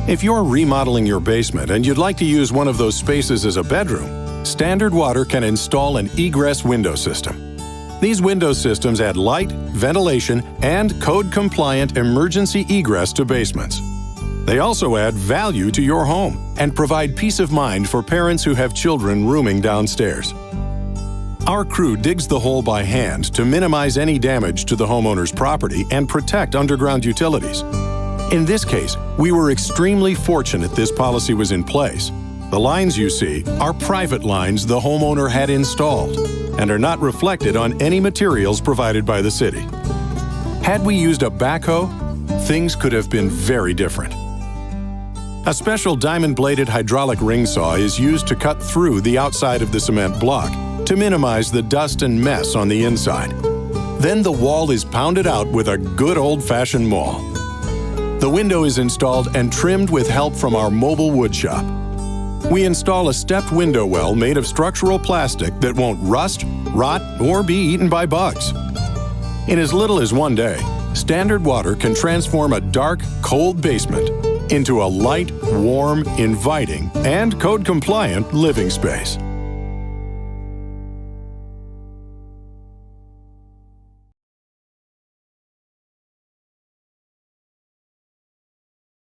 If you're remodeling your basement and you'd like to use one of those spaces as a bedroom, Standard Water can install an Egress window system. These window systems add light, ventilation, and code-compliant emergency egress to basements. They also add value to your home and provide peace of mind for parents who have children rooming downstairs. Our crew digs the hole by hand to minimize any damage to the homeowner's property and protect underground utilities. In this case, we were extremely fortunate this policy was in place. The lines you see are private lines the homeowner had installed and are not reflected on any materials provided by the city. Had we used a backhoe, things could have been very different. A special diamond-bladed hydraulic ring saw is used to cut through the outside of the cement block to minimize the dust and mess on the inside. Then the wall is pounded out with a good old-fashioned maul. The window is installed and trimmed with help from our mobile wood shop. We install a stepped window well made of structural plastic that won't rust, rot, or be eaten by bugs. In as little as one day, Standard Water can transform a dark, cold basement into a light, warm, inviting, and code-compliant living space.